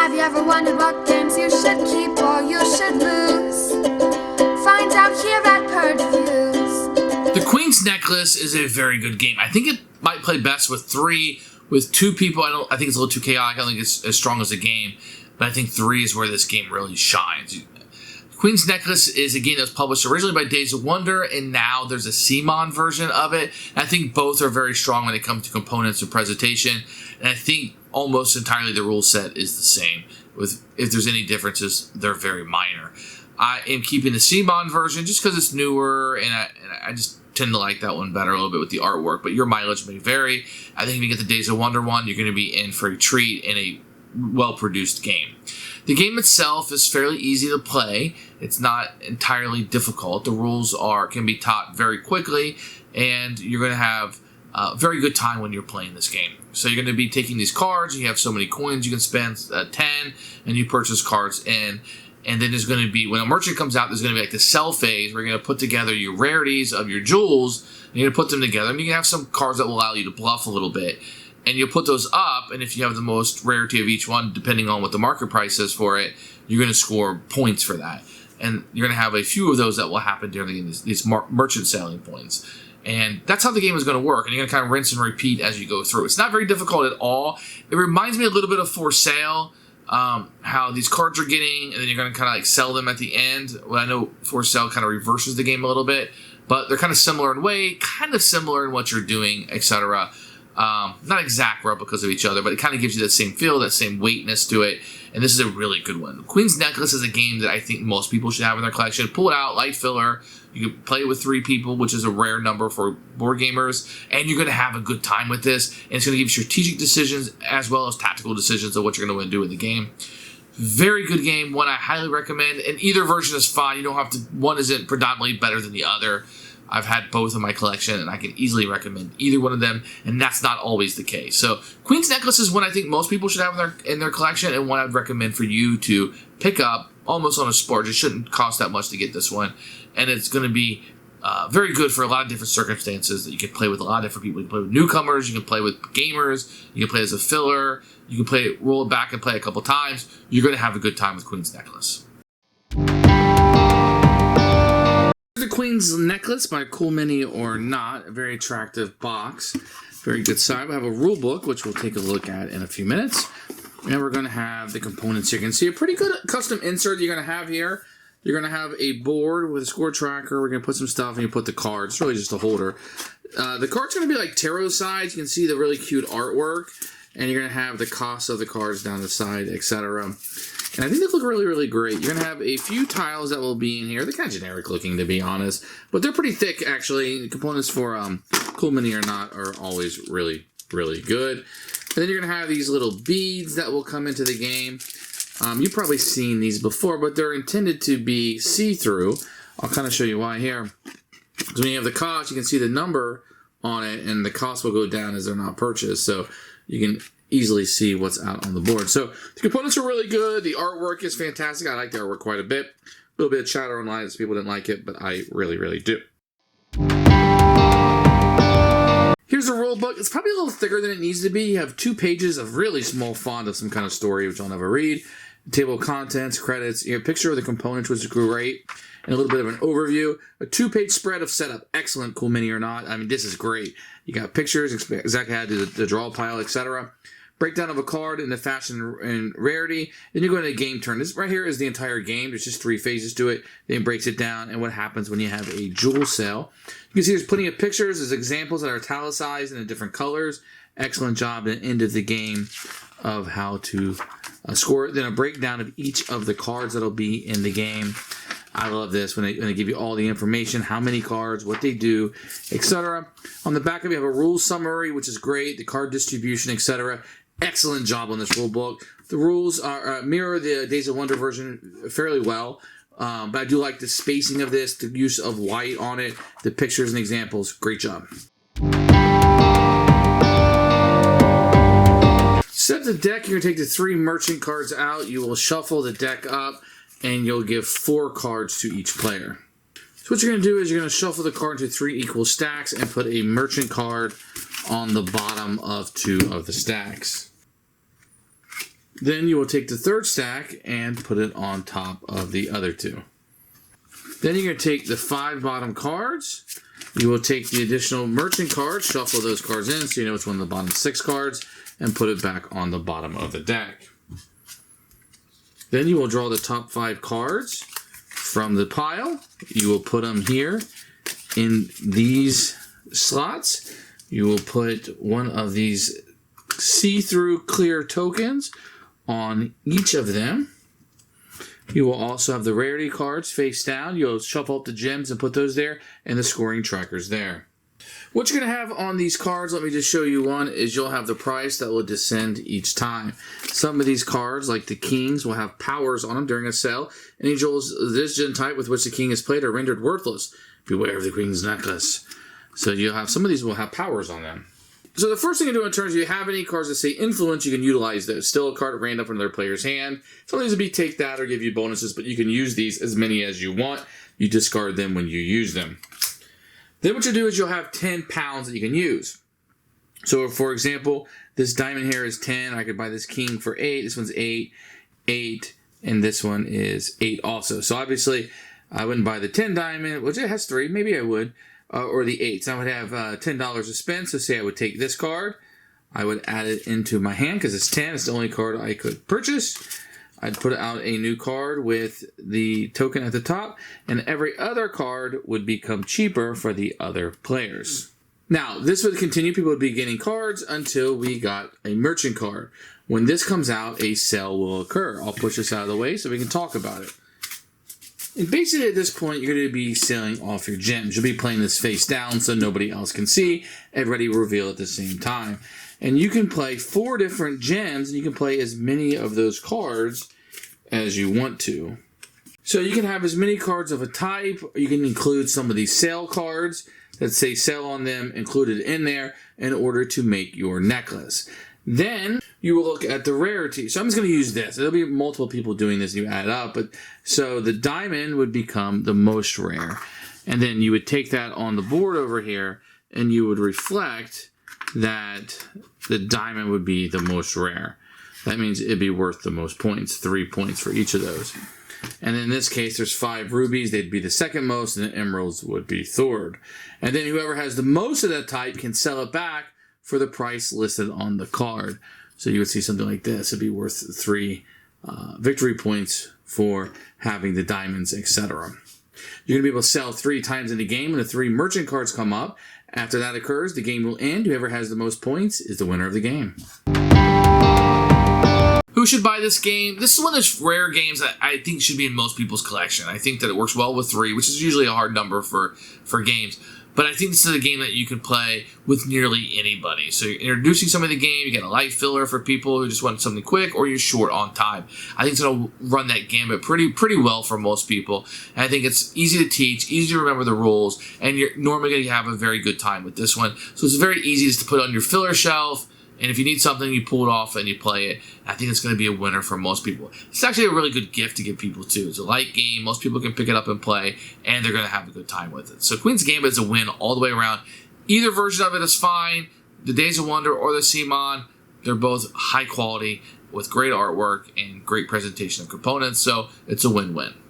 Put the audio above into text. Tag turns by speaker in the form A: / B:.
A: Have you ever wondered what games you should keep or you should lose? Find out here at Purge Reviews.
B: The Queen's Necklace is a very good game. I think it might play best with 3. With 2 people, I think it's a little too chaotic. I don't think it's as strong as a game. But I think 3 is where this game really shines. Queen's Necklace is a game that was published originally by Days of Wonder, and now there's a CMON version of it. And I think both are very strong when it comes to components and presentation. And I think almost entirely the rule set is the same. If there's any differences, they're very minor. I am keeping the CMON version just because it's newer, and I just tend to like that one better a little bit with the artwork. But your mileage may vary. I think if you get the Days of Wonder one, you're going to be in for a treat in a well-produced game. The game itself is fairly easy to play. It's not entirely difficult. The rules can be taught very quickly, and you're going to have a very good time when you're playing this game. So you're going to be taking these cards. You have so many coins you can spend, 10, and you purchase cards in. And then there's going to be, when a merchant comes out, there's going to be like the sell phase where you're going to put together your rarities of your jewels, and you're going to put them together. And you can have some cards that will allow you to bluff a little bit. And you'll put those up, and if you have the most rarity of each one, depending on what the market price is for it, you're going to score points for that. And you're going to have a few of those that will happen during these merchant selling points. And that's how the game is going to work. And you're going to kind of rinse and repeat as you go through. It's not very difficult at all. It reminds me a little bit of For Sale, how these cards are getting, and then you're going to kind of like sell them at the end. Well, I know For Sale kind of reverses the game a little bit, but they're kind of similar in way, kind of similar in what you're doing, etc. Not exact replicas of each other, but it kind of gives you that same feel, that same weightness to it, and this is a really good one. Queen's Necklace is a game that I think most people should have in their collection. Pull it out, light filler. You can play it with 3 people, which is a rare number for board gamers, and you're going to have a good time with this, and it's going to give you strategic decisions as well as tactical decisions of what you're going to do in the game. Very good game, one I highly recommend, and either version is fine. You don't have to, one isn't predominantly better than the other. I've had both in my collection, and I can easily recommend either one of them, and that's not always the case. So Queen's Necklace is one I think most people should have in their collection, and one I'd recommend for you to pick up almost on a sport. It shouldn't cost that much to get this one, and it's going to be very good for a lot of different circumstances that you can play with a lot of different people. You can play with newcomers, you can play with gamers, you can play as a filler, you can roll it back and play a couple times. You're going to have a good time with Queen's Necklace. The Queen's Necklace by Cool Mini or Not, a very attractive box, very good size. We have a rule book, which we'll take a look at in a few minutes, and we're going to have the components. You can see a pretty good custom insert you're going to have here. You're going to have a board with a score tracker. We're going to put some stuff, and you put the cards. It's really just a holder. The card's going to be like tarot sides. You can see the really cute artwork, and you're going to have the cost of the cards down the side, etc. And I think they look really, really great. You're going to have a few tiles that will be in here. They're kind of generic looking, to be honest. But they're pretty thick, actually. The components for Cool Mini or Not are always really, really good. And then you're going to have these little beads that will come into the game. You've probably seen these before, but they're intended to be see-through. I'll kind of show you why here. So when you have the cost, you can see the number on it, and the cost will go down as they're not purchased. So you can easily see what's out on the board. So the components are really good. The artwork is fantastic. I like the artwork quite a bit. A little bit of chatter online as people didn't like it, but I really, really do. Here's the rule book. It's probably a little thicker than it needs to be. You have 2 pages of really small font of some kind of story, which I'll never read. Table of contents, credits, you have a picture of the components, which is great, and a little bit of an overview. A 2-page spread of setup. Excellent, Cool Mini or Not. I mean, this is great. You got pictures, exactly how to do the draw pile, etc. Breakdown of a card in the fashion and rarity. Then you go into a game turn. This right here is the entire game. There's just 3 phases to it. Then it breaks it down and what happens when you have a jewel sale. You can see there's plenty of pictures. There's examples that are italicized in the different colors. Excellent job at the end of the game of how to score. Then a breakdown of each of the cards that'll be in the game. I love this when they give you all the information, how many cards, what they do, etc. On the back of it, you have a rules summary, which is great, the card distribution, etc. Excellent job on this rule book. The rules mirror the Days of Wonder version fairly well, but I do like the spacing of this, the use of white on it, the pictures and examples. Great job. Set the deck. You're going to take the 3 merchant cards out. You will shuffle the deck up, and you'll give 4 cards to each player. So what you're going to do is you're going to shuffle the card into 3 equal stacks and put a merchant card on the bottom of 2 of the stacks. Then you will take the third stack and put it on top of the other two. Then you're going to take the 5 bottom cards. You will take the additional merchant cards, shuffle those cards in so you know which one of the bottom 6 cards, and put it back on the bottom of the deck. Then you will draw the top 5 cards from the pile. You will put them here in these slots. You will put one of these see-through clear tokens on each of them. You will also have the rarity cards face down. You'll shuffle up the gems and put those there, and the scoring trackers there. What you're going to have on these cards, let me just show you one, is you'll have the price that will descend each time. Some of these cards, like the kings, will have powers on them during a sale. Angels of this gen type with which the king is played are rendered worthless. Beware of the queen's necklace. So you'll have, some of these will have powers on them. So the first thing you do in turns, if you have any cards that say influence, you can utilize those. Still a card at random from another player's hand. Some of these will be take that or give you bonuses, but you can use these as many as you want. You discard them when you use them. Then what you'll do is you'll have 10 pounds that you can use. So for example, this diamond here is 10. I could buy this king for 8. This one's 8, 8, and this one is 8 also. So obviously, I wouldn't buy the 10 diamond, which it has 3. Maybe I would. Or the 8. So I would have $10 to spend. So say I would take this card. I would add it into my hand because it's 10. It's the only card I could purchase. I'd put out a new card with the token at the top. And every other card would become cheaper for the other players. Now, this would continue. People would be getting cards until we got a merchant card. When this comes out, a sale will occur. I'll push this out of the way so we can talk about it. And basically at this point, you're going to be selling off your gems. You'll be playing this face down so nobody else can see. Everybody will reveal at the same time. And you can play 4 different gems, and you can play as many of those cards as you want to. So you can have as many cards of a type, or you can include some of these sale cards that say sell on them included in there in order to make your necklace. Then you will look at the rarity. So I'm just going to use this. There'll be multiple people doing this and you add it up. But so the diamond would become the most rare. And then you would take that on the board over here and you would reflect that the diamond would be the most rare. That means it'd be worth the most points, 3 points for each of those. And in this case, there's 5 rubies. They'd be the second most, and the emeralds would be third. And then whoever has the most of that type can sell it back for the price listed on the card. So you would see something like this. It'd be worth 3 victory points for having the diamonds, etc. You're going to be able to sell 3 times in the game when the 3 merchant cards come up. After that occurs, the game will end. Whoever has the most points is the winner of the game. Who should buy this game? This is one of those rare games that I think should be in most people's collection. I think that it works well with 3, which is usually a hard number for games. But I think this is a game that you can play with nearly anybody. So you're introducing somebody to the game, you get a life filler for people who just want something quick, or you're short on time. I think it's going to run that gambit pretty well for most people. And I think it's easy to teach, easy to remember the rules, and you're normally going to have a very good time with this one. So it's very easy just to put on your filler shelf, and if you need something, you pull it off and you play it. I think it's going to be a winner for most people. It's actually a really good gift to give people, too. It's a light game. Most people can pick it up and play, and they're going to have a good time with it. So Queen's Gambit is a win all the way around. Either version of it is fine. The Days of Wonder or the CMON, they're both high quality with great artwork and great presentation of components. So it's a win-win.